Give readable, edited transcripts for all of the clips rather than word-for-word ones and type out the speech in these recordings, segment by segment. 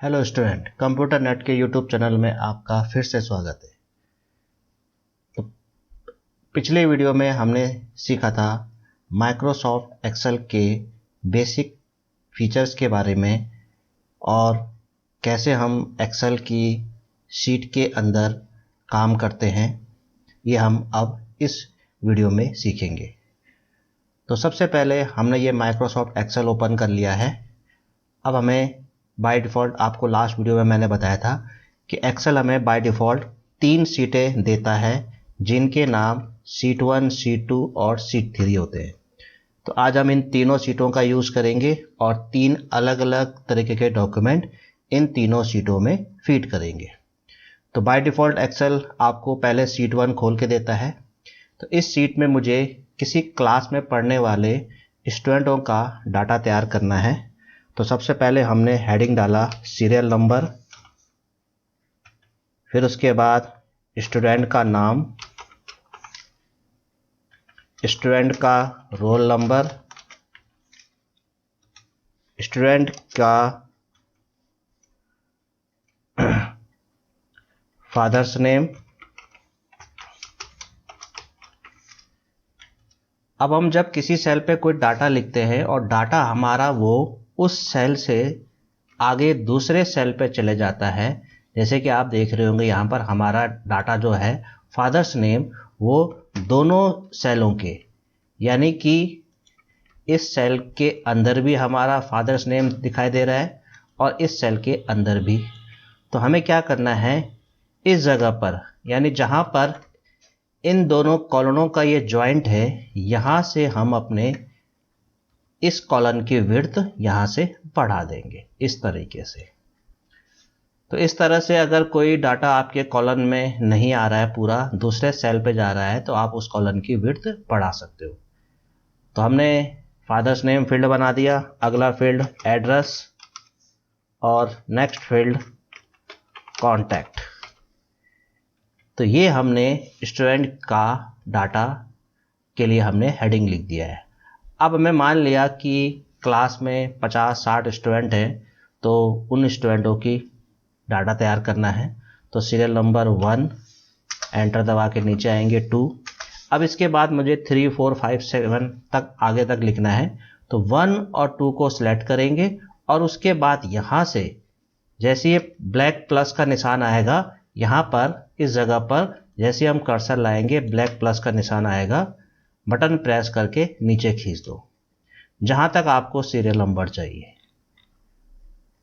Hello student, computer net के YouTube channel में आपका फिर से स्वागत है। तो पिछले वीडियो में हमने सीखा था माइक्रोसॉफ्ट एक्सेल के बेसिक फीचर्स के बारे में और कैसे हम एक्सेल की शीट के अंदर काम करते हैं। ये हम अब इस वीडियो में सीखेंगे। तो सबसे पहले हमने ये माइक्रोसॉफ्ट एक्सेल ओपन कर लिया है। अब हमें बाय डिफ़ॉल्ट, आपको लास्ट वीडियो में मैंने बताया था कि एक्सेल हमें बाय डिफ़ॉल्ट 3 शीटें देता है जिनके नाम शीट 1, शीट 2 और शीट 3 होते हैं। तो आज हम इन तीनों शीटों का यूज़ करेंगे और 3 अलग अलग तरीके के डॉक्यूमेंट इन तीनों शीटों में फीड करेंगे। तो बाय डिफ़ॉल्ट एक्सेल आपको पहले शीट 1 खोल के देता है। तो इस शीट में मुझे किसी क्लास में पढ़ने वाले स्टूडेंटों का डाटा तैयार करना है। तो सबसे पहले हमने हेडिंग डाला सीरियल नंबर, फिर उसके बाद स्टूडेंट का नाम, स्टूडेंट का रोल नंबर, स्टूडेंट का फादर्स नेम। अब हम जब किसी सेल पे कोई डाटा लिखते हैं और डाटा हमारा वो उस सेल से आगे दूसरे सेल पे चले जाता है, जैसे कि आप देख रहे होंगे यहाँ पर हमारा डाटा जो है फादर्स नेम, वो दोनों सेलों के, यानी कि इस सेल के अंदर भी हमारा फादर्स नेम दिखाई दे रहा है और इस सेल के अंदर भी। तो हमें क्या करना है, इस जगह पर यानी जहाँ पर इन दोनों कॉलमों का ये जॉइंट है, यहाँ से हम अपने इस कॉलम की विड्थ यहाँ से बढ़ा देंगे इस तरीके से। तो इस तरह से अगर कोई डाटा आपके कॉलम में नहीं आ रहा है, पूरा दूसरे सेल पे जा रहा है, तो आप उस कॉलम की विड्थ बढ़ा सकते हो। तो हमने फादर्स नेम फील्ड बना दिया। अगला फील्ड एड्रेस और नेक्स्ट फील्ड कॉन्टैक्ट। तो ये हमने स्टूडेंट का डाटा के लिए हमने हेडिंग लिख दिया है। अब हमें मान लिया कि क्लास में 50-60 स्टूडेंट हैं, तो उन स्टूडेंटों की डाटा तैयार करना है। तो सीरियल नंबर 1, एंटर दबा के नीचे आएंगे 2। अब इसके बाद मुझे 3, 4, 5, 7 तक आगे तक लिखना है। तो 1 और 2 को सिलेक्ट करेंगे और उसके बाद यहाँ से जैसे ये ब्लैक प्लस का निशान आएगा, यहाँ पर इस जगह पर जैसे हम कर्सर लाएंगे ब्लैक प्लस का निशान आएगा, बटन प्रेस करके नीचे खींच दो जहां तक आपको सीरियल नंबर चाहिए।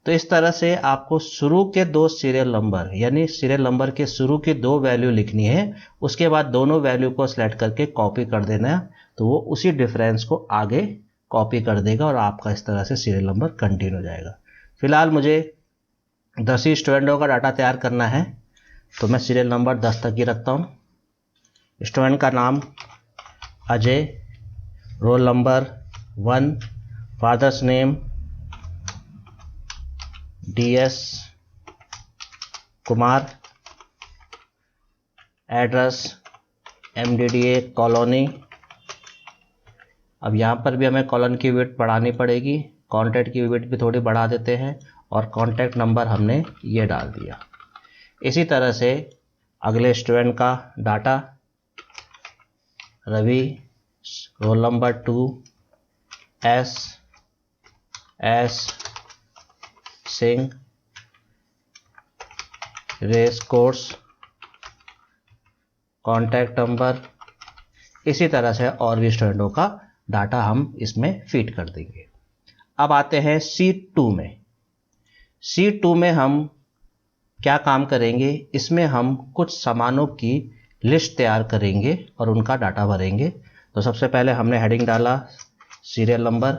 तो इस तरह से आपको शुरू के 2 सीरियल नंबर, यानी सीरियल नंबर के शुरू की 2 वैल्यू लिखनी है। उसके बाद दोनों वैल्यू को सिलेक्ट करके कॉपी कर देना है, तो वो उसी डिफरेंस को आगे कॉपी कर देगा और आपका इस तरह से सीरियल नंबर कंटिन्यू हो जाएगा। फिलहाल मुझे 10 ही स्टूडेंटों का डाटा तैयार करना है, तो मैं सीरियल नंबर 10 तक ही रखता हूँ। स्टूडेंट का नाम Ajay, roll number 1, father's name DS Kumar, address MDDA colony. अब यहाँ पर भी हमें कॉलम की विड्थ बढ़ानी पड़ेगी, कॉन्टैक्ट की विड्थ भी थोड़ी बढ़ा देते हैं और कॉन्टैक्ट नंबर हमने ये डाल दिया। इसी तरह से अगले स्टूडेंट का data Ravi, roll number 2, S Singh, race course, contact number. इसी तरह से और भी स्टूडेंटों का डाटा हम इसमें फीड कर देंगे। अब आते हैं शीट 2 में। शीट 2 में हम क्या काम करेंगे, इसमें हम कुछ सामानों की लिस्ट तैयार करेंगे और उनका डाटा भरेंगे। तो सबसे पहले हमने हेडिंग डाला सीरियल नंबर,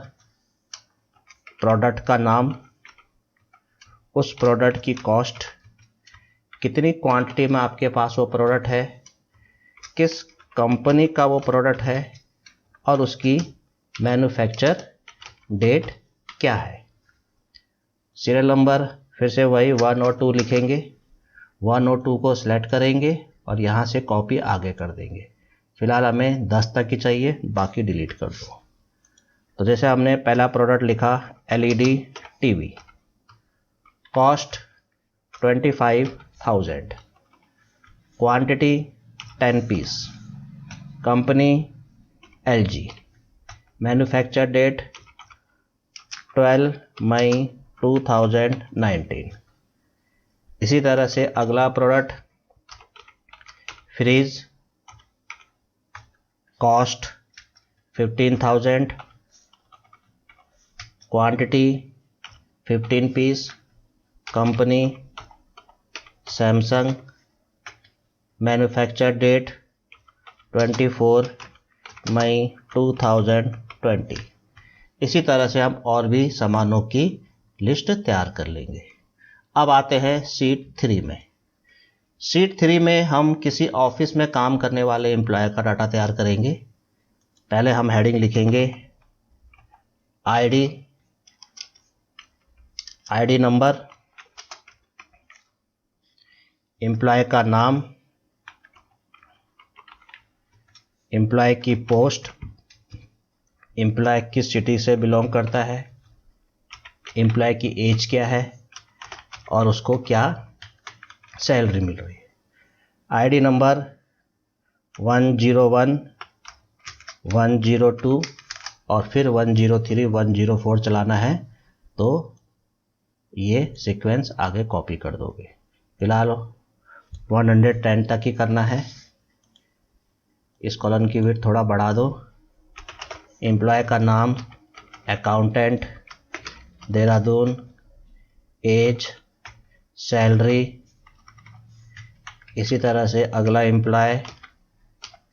प्रोडक्ट का नाम, उस प्रोडक्ट की कॉस्ट, कितनी क्वांटिटी में आपके पास वो प्रोडक्ट है, किस कंपनी का वो प्रोडक्ट है और उसकी मैन्युफैक्चर डेट क्या है। सीरियल नंबर फिर से वही 1 और 2 लिखेंगे, 1 और 2 को सिलेक्ट करेंगे और यहाँ से कॉपी आगे कर देंगे। फिलहाल हमें 10 तक ही चाहिए, बाकी डिलीट कर दो। तो जैसे हमने पहला प्रोडक्ट लिखा LED TV, cost 25,000, quantity 10 piece, company LG, manufacture date 12 मई 2019। इसी तरह से अगला product fridge, cost 15,000, quantity 15 piece, company Samsung, manufacture date 24 मई 2020। इसी तरह से हम और भी सामानों की लिस्ट तैयार कर लेंगे। अब आते हैं शीट 3 में। शीट 3 में हम किसी ऑफिस में काम करने वाले एम्प्लॉय का डाटा तैयार करेंगे। पहले हम हेडिंग लिखेंगे आईडी नंबर, एम्प्लॉय का नाम, एम्प्लॉय की पोस्ट, एम्प्लॉय किस सिटी से बिलोंग करता है, एम्प्लॉय की एज क्या है और उसको क्या सैलरी मिल रही है। आईडी नंबर 101, 102 और फिर 103, 104 चलाना है तो ये सीक्वेंस आगे कॉपी कर दोगे। फिलहाल 110 तक ही करना है। इस कॉलम की विड्थ थोड़ा बढ़ा दो। एम्प्लॉय का नाम अकाउंटेंट देहरादून, एज, सैलरी। इसी तरह से अगला employ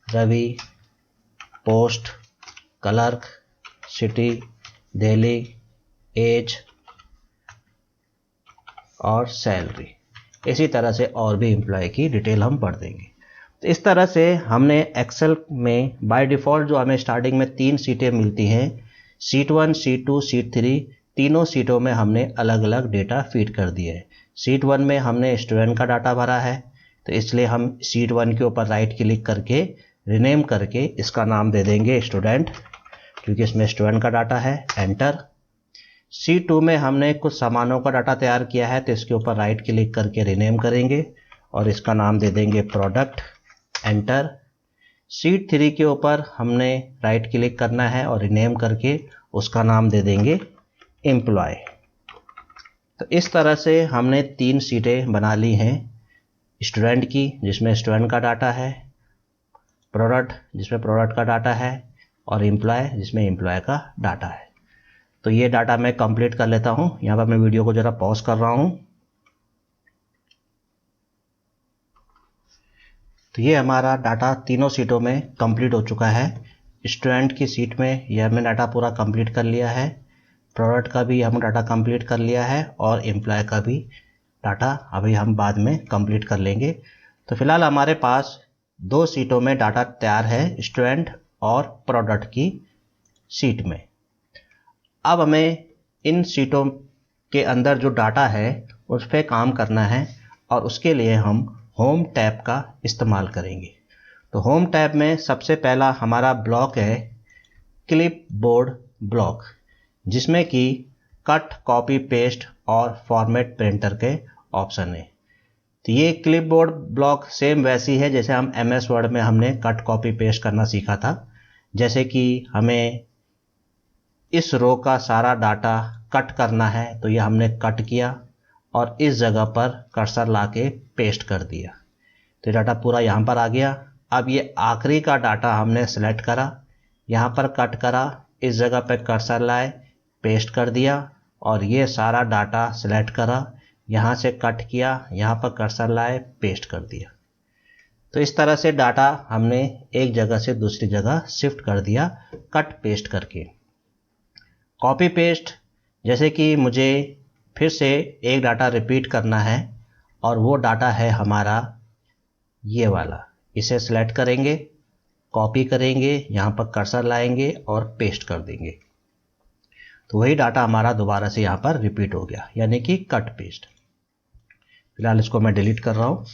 Ravi, post clerk, city Delhi, age और सैलरी। इसी तरह से और भी एम्प्लॉय की डिटेल हम पढ़ देंगे। तो इस तरह से हमने एक्सेल में बाय डिफ़ॉल्ट जो हमें स्टार्टिंग में 3 सीटें मिलती हैं, शीट 1, शीट 2, शीट 3, तीनों सीटों में हमने अलग अलग डेटा फीड कर दिए है। शीट 1 में हमने स्टूडेंट का डाटा भरा है, तो इसलिए हम शीट 1 के ऊपर राइट क्लिक करके रीनेम करके इसका नाम दे देंगे स्टूडेंट, क्योंकि इसमें स्टूडेंट का डाटा है। एंटर। शीट 2 में हमने कुछ सामानों का डाटा तैयार किया है, तो इसके ऊपर राइट क्लिक करके रीनेम करेंगे और इसका नाम दे देंगे प्रोडक्ट। एंटर। शीट 3 के ऊपर हमने राइट क्लिक करना है और रीनेम करके उसका नाम दे देंगे एम्प्लॉय। तो इस तरह से हमने 3 सीटें बना ली हैं, स्टूडेंट की जिसमें स्टूडेंट का डाटा है, प्रोडक्ट जिसमें प्रोडक्ट का डाटा है और एम्प्लॉय जिसमें एम्प्लॉय का डाटा है। तो ये डाटा मैं कंप्लीट कर लेता हूँ। यहाँ पर मैं वीडियो को ज़रा पॉज कर रहा हूँ। तो ये हमारा डाटा तीनों सीटों में कंप्लीट हो चुका है। स्टूडेंट की सीट में यह हमने डाटा पूरा कंप्लीट कर लिया है, प्रोडक्ट का भी हम डाटा कंप्लीट कर लिया है और एम्प्लॉय का भी डाटा अभी हम बाद में कंप्लीट कर लेंगे। तो फिलहाल हमारे पास 2 सीटों में डाटा तैयार है, स्टूडेंट और प्रोडक्ट की सीट में। अब हमें इन सीटों के अंदर जो डाटा है उस पर काम करना है और उसके लिए हम होम टैब का इस्तेमाल करेंगे। तो होम टैब में सबसे पहला हमारा ब्लॉक है क्लिपबोर्ड ब्लॉक, जिसमें कि कट, कॉपी, पेस्ट और फॉर्मेट प्रिंटर के ऑप्शन है। तो ये क्लिपबोर्ड ब्लॉक सेम वैसी है जैसे हम MS वर्ड में हमने कट, कॉपी, पेस्ट करना सीखा था। जैसे कि हमें इस रो का सारा डाटा कट करना है तो ये हमने कट किया और इस जगह पर कर्सर लाके पेस्ट कर दिया, तो डाटा पूरा यहाँ पर आ गया। अब ये आखिरी का डाटा हमने सेलेक्ट करा, यहाँ पर कट करा, इस जगह पे कर्सर लाए, पेस्ट कर दिया और ये सारा डाटा सेलेक्ट करा, यहाँ से कट किया, यहाँ पर कर्सर लाए, पेस्ट कर दिया। तो इस तरह से डाटा हमने एक जगह से दूसरी जगह शिफ्ट कर दिया कट पेस्ट करके। कॉपी पेस्ट, जैसे कि मुझे फिर से एक डाटा रिपीट करना है और वो डाटा है हमारा ये वाला, इसे सेलेक्ट करेंगे, कॉपी करेंगे, यहाँ पर कर्सर लाएंगे और पेस्ट कर देंगे, तो वही डाटा हमारा दोबारा से यहाँ पर रिपीट हो गया, यानी कि कट पेस्ट। फिलहाल इसको मैं डिलीट कर रहा हूँ।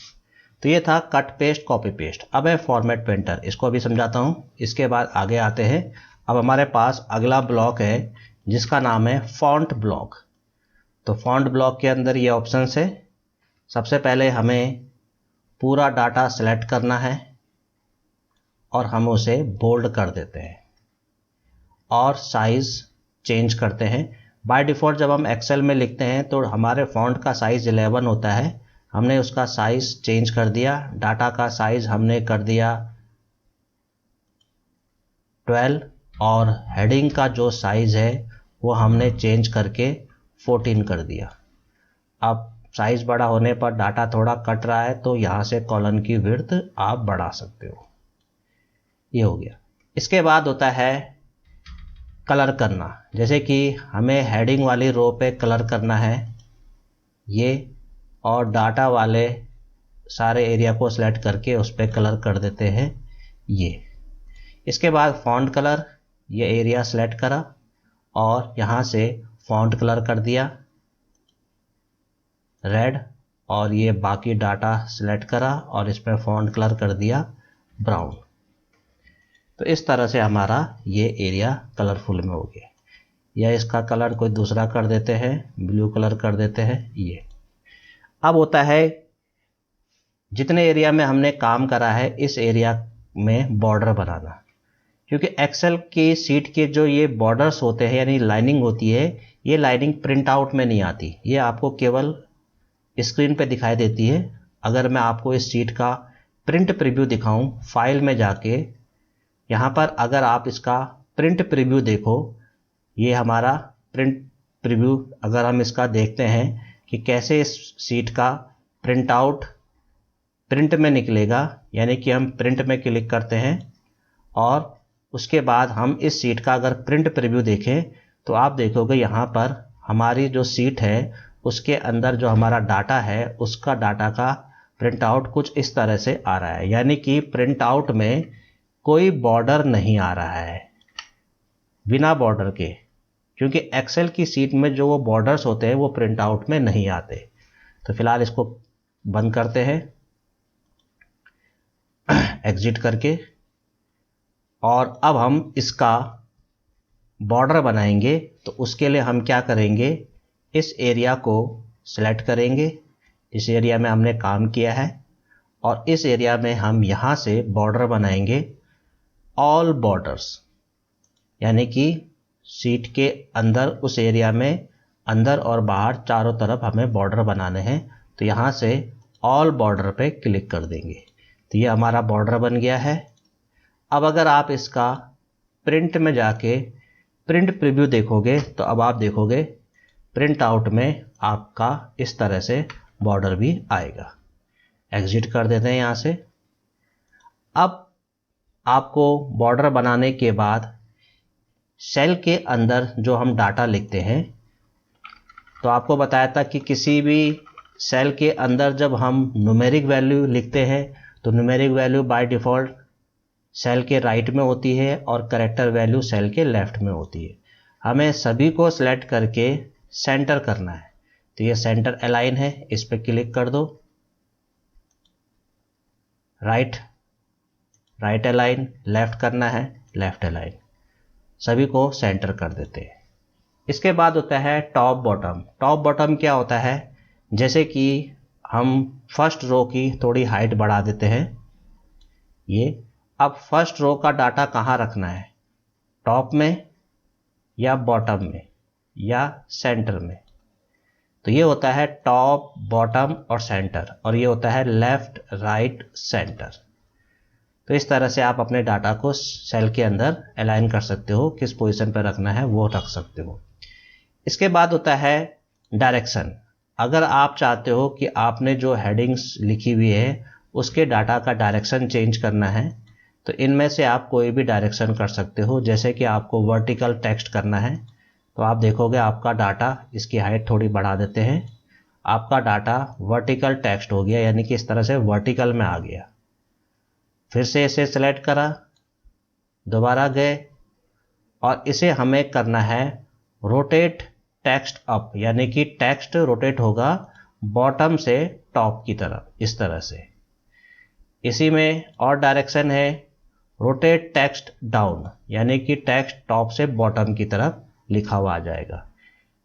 तो ये था कट पेस्ट, कॉपी पेस्ट। अब है फॉर्मेट प्रिंटर, इसको अभी समझाता हूँ, इसके बाद आगे आते हैं। अब हमारे पास अगला ब्लॉक है जिसका नाम है फॉन्ट ब्लॉक। तो फॉन्ट ब्लॉक के अंदर ये ऑप्शंस है। सबसे पहले हमें पूरा डाटा सेलेक्ट करना है और हम उसे बोल्ड कर देते हैं और साइज़ चेंज करते हैं। बाय डिफ़ॉल्ट जब हम एक्सेल में लिखते हैं तो हमारे फॉन्ट का साइज़ 11 होता है, हमने उसका साइज़ चेंज कर दिया। डाटा का साइज़ हमने कर दिया 12 और हेडिंग का जो साइज़ है वो हमने चेंज करके 14 कर दिया। अब साइज़ बड़ा होने पर डाटा थोड़ा कट रहा है तो यहाँ से कॉलम की विड्थ आप बढ़ा सकते हो। ये हो गया। इसके बाद होता है कलर करना। जैसे कि हमें हेडिंग वाली रो पे कलर करना है ये, और डाटा वाले सारे एरिया को सिलेक्ट करके उस पर कलर कर देते हैं ये। इसके बाद फॉन्ट कलर, ये एरिया सेलेक्ट करा और यहाँ से फॉन्ट कलर कर दिया रेड, और ये बाकी डाटा सेलेक्ट करा और इस पर फॉन्ट कलर कर दिया ब्राउन। तो इस तरह से हमारा ये एरिया कलरफुल में हो गया। या इसका कलर कोई दूसरा कर देते हैं, ब्लू कलर कर देते हैं ये। अब होता है जितने एरिया में हमने काम करा है इस एरिया में बॉर्डर बनाना। क्योंकि एक्सेल की सीट के जो ये बॉर्डर्स होते हैं यानी लाइनिंग होती है, ये लाइनिंग प्रिंट आउट में नहीं आती, ये आपको केवल स्क्रीन पे दिखाई देती है। अगर मैं आपको इस सीट का प्रिंट प्रीव्यू दिखाऊं, फाइल में जाके यहाँ पर अगर आप इसका प्रिंट प्रीव्यू देखो, ये हमारा प्रिंट प्रीव्यू अगर हम इसका देखते हैं कि कैसे इस सीट का प्रिंट आउट प्रिंट में निकलेगा, यानी कि हम प्रिंट में क्लिक करते हैं और उसके बाद हम इस सीट का अगर प्रिंट प्रीव्यू देखें तो आप देखोगे यहाँ पर हमारी जो सीट है उसके अंदर जो हमारा डाटा है उसका डाटा का प्रिंट आउट कुछ इस तरह से आ रहा है। यानी कि प्रिंट आउट में कोई बॉर्डर नहीं आ रहा है, बिना बॉर्डर के, क्योंकि एक्सेल की सीट में जो वो बॉर्डर्स होते हैं वो प्रिंट आउट में नहीं आते। तो फिलहाल इसको बंद करते हैं एग्जिट करके, और अब हम इसका बॉर्डर बनाएंगे। तो उसके लिए हम क्या करेंगे, इस एरिया को सिलेक्ट करेंगे, इस एरिया में हमने काम किया है, और इस एरिया में हम यहाँ से बॉर्डर बनाएंगे ऑल बॉर्डर्स, यानी कि सीट के अंदर उस एरिया में अंदर और बाहर चारों तरफ हमें बॉर्डर बनाने हैं। तो यहाँ से ऑल बॉर्डर पे क्लिक कर देंगे। तो ये हमारा बॉर्डर बन गया है। अब अगर आप इसका प्रिंट में जाके प्रिंट प्रीव्यू देखोगे तो अब आप देखोगे प्रिंट आउट में आपका इस तरह से बॉर्डर भी आएगा। एग्जिट कर देते हैं यहाँ से। अब आपको बॉर्डर बनाने के बाद सेल के अंदर जो हम डाटा लिखते हैं, तो आपको बताया था कि किसी भी सेल के अंदर जब हम न्यूमेरिक वैल्यू लिखते हैं तो numeric value by default cell के राइट में होती है और कैरेक्टर वैल्यू सेल के लेफ्ट में होती है। हमें सभी को सिलेक्ट करके सेंटर करना है। तो ये सेंटर अलाइन है, इस पर क्लिक कर दो। राइट अलाइन, लेफ्ट करना है लेफ्ट अलाइन, सभी को सेंटर कर देते हैं। इसके बाद होता है टॉप बॉटम। टॉप बॉटम क्या होता है, जैसे कि हम फर्स्ट रो की थोड़ी हाइट बढ़ा देते हैं ये। अब फर्स्ट रो का डाटा कहाँ रखना है, टॉप में या बॉटम में या सेंटर में। तो ये होता है टॉप, बॉटम और सेंटर, और ये होता है लेफ्ट, राइट, सेंटर। तो इस तरह से आप अपने डाटा को सेल के अंदर अलाइन कर सकते हो, किस पोजीशन पर रखना है वो रख सकते हो। इसके बाद होता है डायरेक्शन। अगर आप चाहते हो कि आपने जो हेडिंग्स लिखी हुई है उसके डाटा का डायरेक्शन चेंज करना है, तो इनमें से आप कोई भी डायरेक्शन कर सकते हो। जैसे कि आपको वर्टिकल टेक्स्ट करना है तो आप देखोगे आपका डाटा, इसकी हाइट थोड़ी बढ़ा देते हैं, आपका डाटा वर्टिकल टेक्स्ट हो गया, यानी कि इस तरह से वर्टिकल में आ गया। फिर से इसे सेलेक्ट करा, दोबारा गए, और इसे हमें करना है रोटेट टेक्स्ट अप, यानी कि टेक्स्ट रोटेट होगा बॉटम से टॉप की तरफ, इस तरह से। इसी में और डायरेक्शन है रोटेट टेक्स्ट डाउन, यानी कि टेक्स्ट टॉप से बॉटम की तरफ लिखा हुआ आ जाएगा।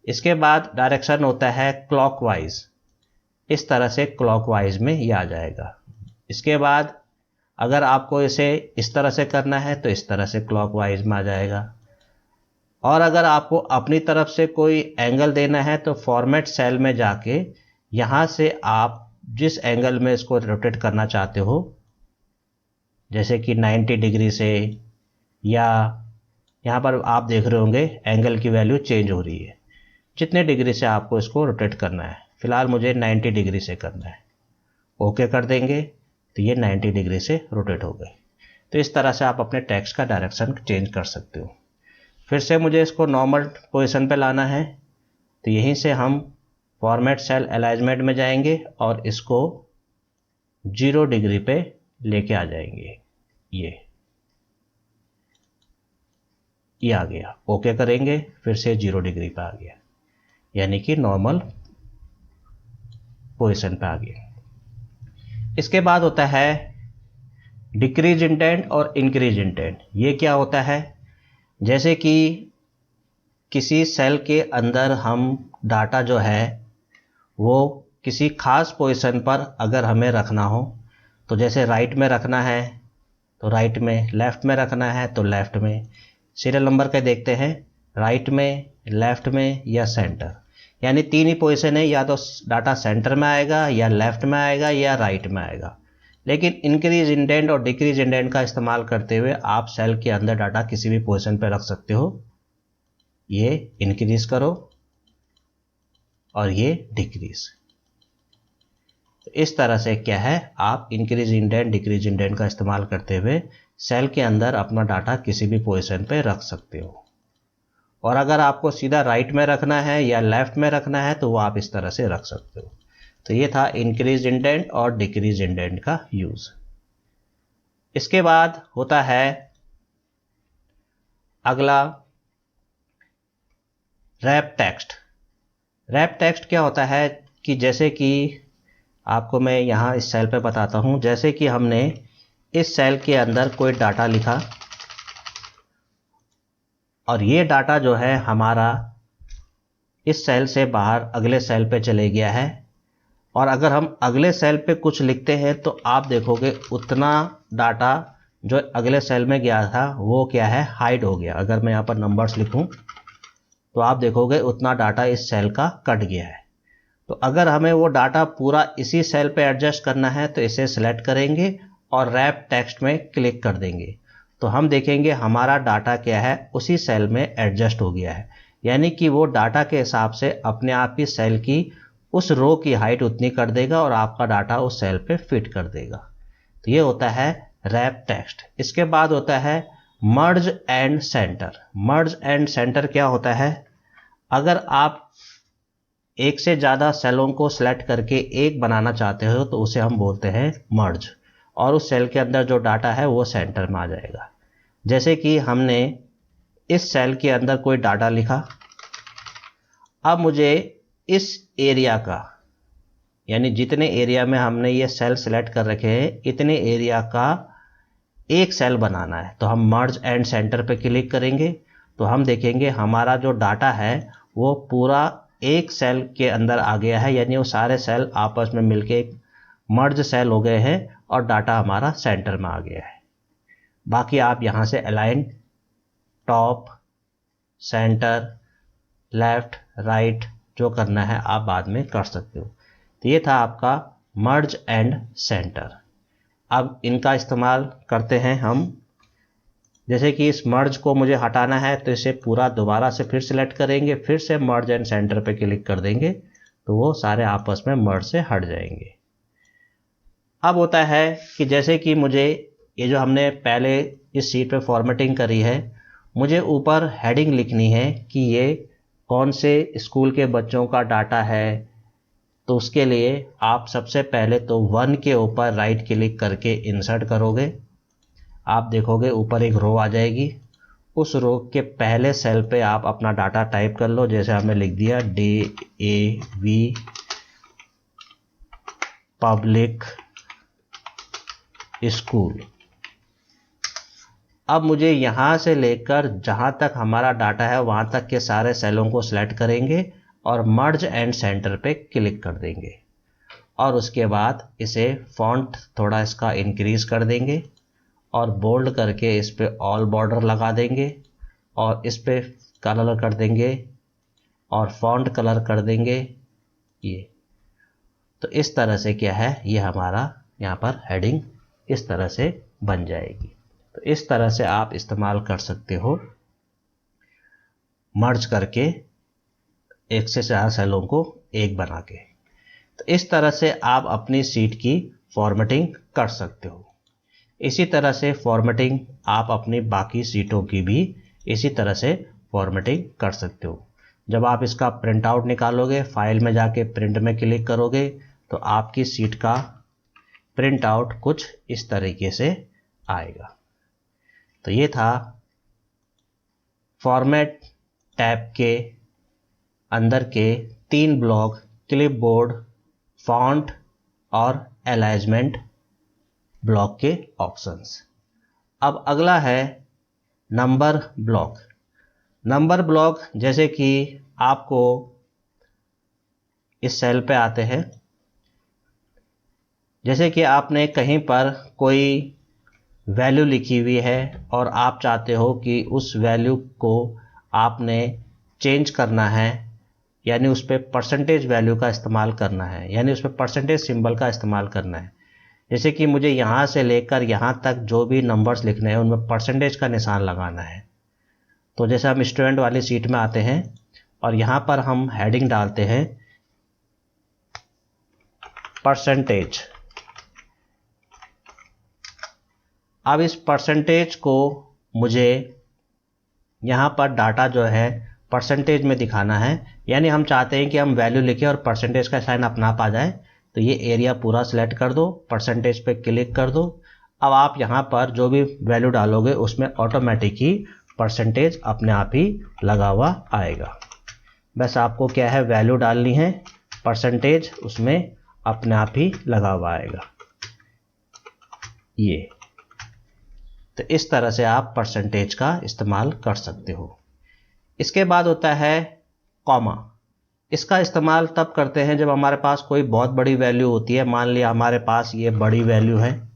इसके बाद डायरेक्शन होता है क्लॉकवाइज, इस तरह से क्लॉकवाइज में ये आ जाएगा। इसके बाद अगर आपको इसे इस तरह से करना है तो इस तरह से क्लॉकवाइज में आ जाएगा। और अगर आपको अपनी तरफ से कोई एंगल देना है तो फॉर्मेट सेल में जाके यहाँ से आप जिस एंगल में इसको रोटेट करना चाहते हो, जैसे कि 90 डिग्री से, या यहाँ पर आप देख रहे होंगे एंगल की वैल्यू चेंज हो रही है, जितने डिग्री से आपको इसको रोटेट करना है। फिलहाल मुझे 90 डिग्री से करना है, ओके कर देंगे तो ये 90 डिग्री से रोटेट हो गए। तो इस तरह से आप अपने टेक्स्ट का डायरेक्शन चेंज कर सकते हो। फिर से मुझे इसको नॉर्मल पोजीशन पे लाना है, तो यहीं से हम फॉर्मेट सेल अलाइनमेंट में जाएंगे और इसको 0 डिग्री पे लेके आ जाएंगे। ये आ गया, ओके करेंगे, फिर से 0 डिग्री पे आ गया, यानी कि नॉर्मल पोजीशन पे आ गया। इसके बाद होता है डिक्रीज इंडेंट और इंक्रीज इंडेंट। ये क्या होता है? जैसे कि किसी सेल के अंदर हम डाटा जो है वो किसी खास पोजीशन पर अगर हमें रखना हो, तो जैसे राइट में रखना है तो राइट में, लेफ्ट में रखना है तो लेफ्ट में। सीरियल नंबर के देखते हैं, राइट में, लेफ्ट में या सेंटर, यानी 3 ही पोजीशन है, या तो डाटा सेंटर में आएगा या लेफ्ट में आएगा या राइट में आएगा। लेकिन इंक्रीज इंडेंट और डिक्रीज इंडेंट का इस्तेमाल करते हुए आप सेल के अंदर डाटा किसी भी पोजीशन पर रख सकते हो। ये इंक्रीज करो और ये डिक्रीज। तो इस तरह से क्या है, आप इंक्रीज इंडेंट डिक्रीज इंडेंट का इस्तेमाल करते हुए सेल के अंदर अपना डाटा किसी भी पोजीशन पे रख सकते हो। और अगर आपको सीधा राइट में रखना है या लेफ्ट में रखना है तो वो आप इस तरह से रख सकते हो। तो ये था इंक्रीज इंडेंट और डिक्रीज इंडेंट का यूज। इसके बाद होता है अगला रैप टेक्स्ट। रैप टेक्स्ट क्या होता है कि जैसे कि आपको मैं यहाँ इस सेल पे बताता हूँ। जैसे कि हमने इस सेल के अंदर कोई डाटा लिखा और ये डाटा जो है हमारा इस सेल से बाहर अगले सेल पे चले गया है, और अगर हम अगले सेल पे कुछ लिखते हैं तो आप देखोगे उतना डाटा जो अगले सेल में गया था वो क्या है, हाइड हो गया। अगर मैं यहाँ पर नंबर्स लिखूं तो आप देखोगे उतना डाटा इस सेल का कट गया है। तो अगर हमें वो डाटा पूरा इसी सेल पे एडजस्ट करना है तो इसे सिलेक्ट करेंगे और रैप टेक्स्ट में क्लिक कर देंगे, तो हम देखेंगे हमारा डाटा क्या है, उसी सेल में एडजस्ट हो गया है। यानी कि वो डाटा के हिसाब से अपने आप ही सेल की उस रो की हाइट उतनी कर देगा और आपका डाटा उस सेल पे फिट कर देगा। तो ये होता है रैप टेक्स्ट। इसके बाद होता है मर्ज and centre. Merge and centre क्या होता है, अगर आप एक से ज़्यादा सेलों को सेलेक्ट करके एक बनाना चाहते हो तो उसे हम बोलते हैं मर्ज, और उस सेल के अंदर जो डाटा है वो सेंटर में आ जाएगा। जैसे कि हमने इस सेल के अंदर कोई डाटा लिखा, अब मुझे इस एरिया का, यानी जितने एरिया में हमने ये सेल सेलेक्ट कर रखे हैं इतने एरिया का एक सेल बनाना है, तो हम मर्ज एंड सेंटर पे क्लिक करेंगे तो हम देखेंगे हमारा जो डाटा है वो पूरा एक सेल के अंदर आ गया है, यानी वो सारे सेल आपस में मिलके एक मर्ज सेल हो गए हैं और डाटा हमारा सेंटर में आ गया है। बाकी आप यहाँ से align, top, centre, left, right जो करना है आप बाद में कर सकते हो। तो ये था आपका मर्ज एंड सेंटर। अब इनका इस्तेमाल करते हैं हम। जैसे कि इस मर्ज को मुझे हटाना है तो इसे पूरा दोबारा से फिर सिलेक्ट करेंगे, फिर से मर्ज एंड सेंटर पे क्लिक कर देंगे तो वो सारे आपस में मर्ज से हट जाएंगे। अब होता है कि जैसे कि मुझे ये जो हमने पहले इस शीट पे फॉर्मेटिंग करी है, मुझे ऊपर हेडिंग लिखनी है कि ये कौन से स्कूल के बच्चों का डाटा है। तो उसके लिए आप सबसे पहले तो 1 के ऊपर राइट क्लिक करके इंसर्ट करोगे, आप देखोगे ऊपर एक रो आ जाएगी। उस रो के पहले सेल पे आप अपना डाटा टाइप कर लो, जैसे हमने लिख दिया DAV पब्लिक स्कूल। अब मुझे यहाँ से लेकर जहाँ तक हमारा डाटा है वहाँ तक के सारे सेलों को सिलेक्ट करेंगे और मर्ज एंड सेंटर पे क्लिक कर देंगे और उसके बाद इसे फॉन्ट थोड़ा इसका इंक्रीज कर देंगे और बोल्ड करके इस पे ऑल बॉर्डर लगा देंगे और इस पे कलर कर देंगे और फॉन्ट कलर कर देंगे ये। तो इस तरह से क्या है, ये हमारा यहाँ पर हेडिंग इस तरह से बन जाएगी। तो इस तरह से आप इस्तेमाल कर सकते हो मर्ज करके एक से चार सेलों को एक बना के। तो इस तरह से आप अपनी सीट की फॉर्मेटिंग कर सकते हो। इसी तरह से फॉर्मेटिंग आप अपनी बाकी सीटों की भी इसी तरह से फॉर्मेटिंग कर सकते हो। जब आप इसका प्रिंट आउट निकालोगे, फाइल में जाके प्रिंट में क्लिक करोगे तो आपकी सीट का प्रिंट आउट कुछ इस तरीके से आएगा। तो ये था फॉर्मेट टैब के अंदर के 3 ब्लॉक, क्लिपबोर्ड, फॉन्ट और अलाइनमेंट ब्लॉक के ऑप्शंस। अब अगला है नंबर ब्लॉक। नंबर ब्लॉक जैसे कि आपको इस सेल पे आते हैं, जैसे कि आपने कहीं पर कोई वैल्यू लिखी हुई है और आप चाहते हो कि उस वैल्यू को आपने चेंज करना है, यानी उस पर परसेंटेज वैल्यू का इस्तेमाल करना है, यानी उस पर परसेंटेज सिंबल का इस्तेमाल करना है। जैसे कि मुझे यहाँ से लेकर यहाँ तक जो भी नंबर्स लिखने हैं उनमें परसेंटेज का निशान लगाना है। तो जैसे हम स्टूडेंट वाली सीट में आते हैं और यहाँ पर हम हेडिंग डालते हैं परसेंटेज। अब इस परसेंटेज को मुझे यहाँ पर डाटा जो है परसेंटेज में दिखाना है, यानी हम चाहते हैं कि हम वैल्यू लिखें और परसेंटेज का साइन अपने आप आ जाए। तो ये एरिया पूरा सिलेक्ट कर दो, परसेंटेज पे क्लिक कर दो। अब आप यहाँ पर जो भी वैल्यू डालोगे उसमें ऑटोमेटिक ही परसेंटेज अपने आप ही लगा हुआ आएगा। बस आपको क्या है, वैल्यू डालनी है, परसेंटेज उसमें अपने आप ही लगा हुआ आएगा ये। तो इस तरह से आप परसेंटेज का इस्तेमाल कर सकते हो। इसके बाद होता है कॉमा। इसका इस्तेमाल तब करते हैं जब हमारे पास कोई बहुत बड़ी वैल्यू होती है। मान लिया हमारे पास ये बड़ी वैल्यू है,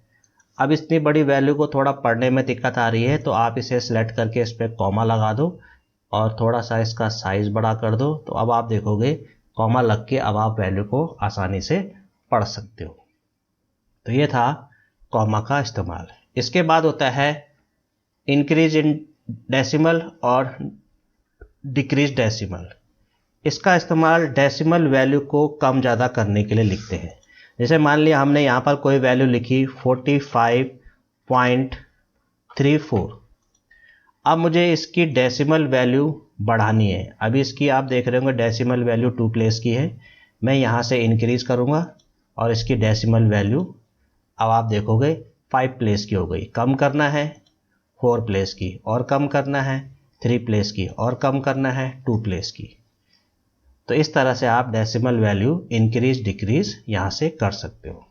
अब इतनी बड़ी वैल्यू को थोड़ा पढ़ने में दिक्कत आ रही है तो आप इसे सिलेक्ट करके इस पर कॉमा लगा दो और थोड़ा सा इसका साइज बड़ा कर दो। तो अब आप देखोगे कॉमा लग के अब आप वैल्यू को आसानी से पढ़ सकते हो। तो ये था कॉमा का इस्तेमाल। इसके बाद होता है इंक्रीज इन डेसिमल और डिक्रीज डेसिमल। इसका इस्तेमाल डेसिमल वैल्यू को कम ज़्यादा करने के लिए लिखते हैं। जैसे मान लिया हमने यहाँ पर कोई वैल्यू लिखी 45.34। अब मुझे इसकी डेसिमल वैल्यू बढ़ानी है। अभी इसकी आप देख रहे होंगे डेसिमल वैल्यू 2 प्लेस की है। मैं यहाँ से इंक्रीज करूँगा और इसकी डेसिमल वैल्यू अब आप देखोगे 5 प्लेस की हो गई। कम करना है 4 प्लेस की, और कम करना है 3 प्लेस की, और कम करना है 2 प्लेस की। तो इस तरह से आप डेसिमल वैल्यू इंक्रीज डिक्रीज यहाँ से कर सकते हो।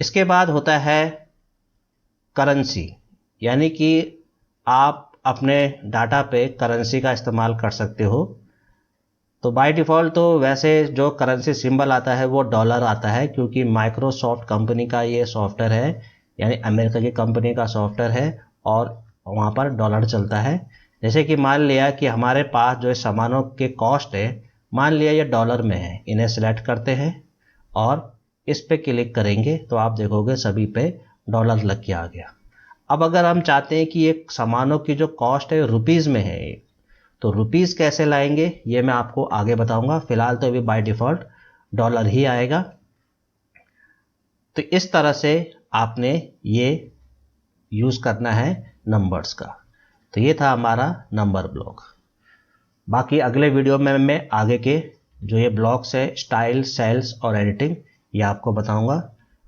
इसके बाद होता है करेंसी, यानी कि आप अपने डाटा पे करेंसी का इस्तेमाल कर सकते हो। तो बाय डिफ़ॉल्ट तो वैसे जो करेंसी सिंबल आता है वो डॉलर आता है, क्योंकि माइक्रोसॉफ्ट कंपनी का ये सॉफ्टवेयर है, यानी अमेरिका की कंपनी का सॉफ्टवेयर है और वहाँ पर डॉलर चलता है। जैसे कि मान लिया कि हमारे पास जो सामानों के कॉस्ट है, मान लिया ये डॉलर में है, इन्हें सेलेक्ट करते हैं और इस पे क्लिक करेंगे तो आप देखोगे सभी पे डॉलर लग के आ गया। अब अगर हम चाहते हैं कि ये सामानों की जो कॉस्ट है रुपीज़ में है, तो रुपीज़ कैसे लाएंगे ये मैं आपको आगे बताऊंगा। फिलहाल तो अभी बाय डिफ़ॉल्ट डॉलर ही आएगा। तो इस तरह से आपने ये यूज़ करना है नंबर्स का। तो ये था हमारा नंबर ब्लॉक। बाकी अगले वीडियो में मैं आगे के जो ये ब्लॉक्स है स्टाइल, सेल्स और एडिटिंग, ये आपको बताऊंगा।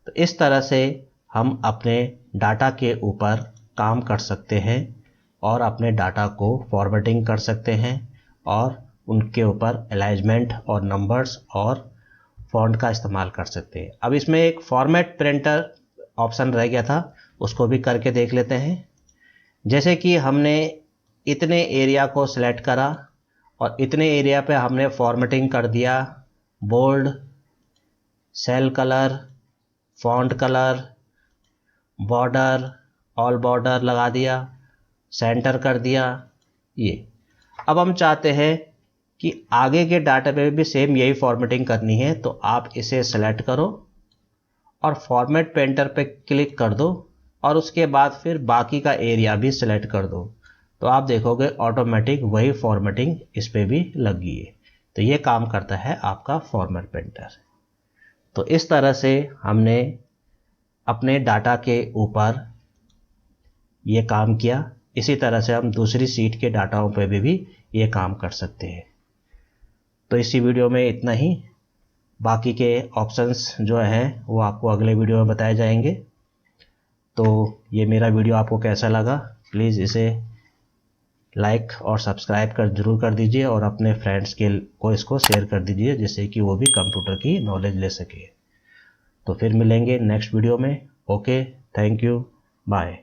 तो इस तरह से हम अपने डाटा के ऊपर काम कर सकते हैं और अपने डाटा को फॉर्मेटिंग कर सकते हैं और उनके ऊपर अलाइनमेंट और नंबर्स और फॉन्ट का इस्तेमाल कर सकते हैं। अब इसमें एक फॉर्मेट प्रिंटर ऑप्शन रह गया था, उसको भी करके देख लेते हैं। जैसे कि हमने इतने एरिया को सिलेक्ट करा और इतने एरिया पे हमने फॉर्मेटिंग कर दिया, bold, cell colour, font colour, border, all border लगा दिया, सेंटर कर दिया ये। अब हम चाहते हैं कि आगे के डाटा पे भी सेम यही फॉर्मेटिंग करनी है, तो आप इसे सेलेक्ट करो और फॉर्मेट पेंटर पे क्लिक कर दो और उसके बाद फिर बाकी का एरिया भी सिलेक्ट कर दो, तो आप देखोगे ऑटोमेटिक वही फॉर्मेटिंग इस पे भी लग गई है। तो ये काम करता है आपका फॉर्मेट पेंटर। तो इस तरह से हमने अपने डाटा के ऊपर ये काम किया। इसी तरह से हम दूसरी सीट के डाटाओं पे भी ये काम कर सकते हैं। तो इसी वीडियो में इतना ही। बाकी के ऑप्शंस जो हैं वो आपको अगले वीडियो में बताए जाएंगे। तो ये मेरा वीडियो आपको कैसा लगा, प्लीज़ इसे लाइक और सब्सक्राइब जरूर कर दीजिए और अपने फ्रेंड्स के को इसको शेयर कर दीजिए, जिससे कि वो भी कंप्यूटर की नॉलेज ले सके। तो फिर मिलेंगे नेक्स्ट वीडियो में। Okay, thank you, bye.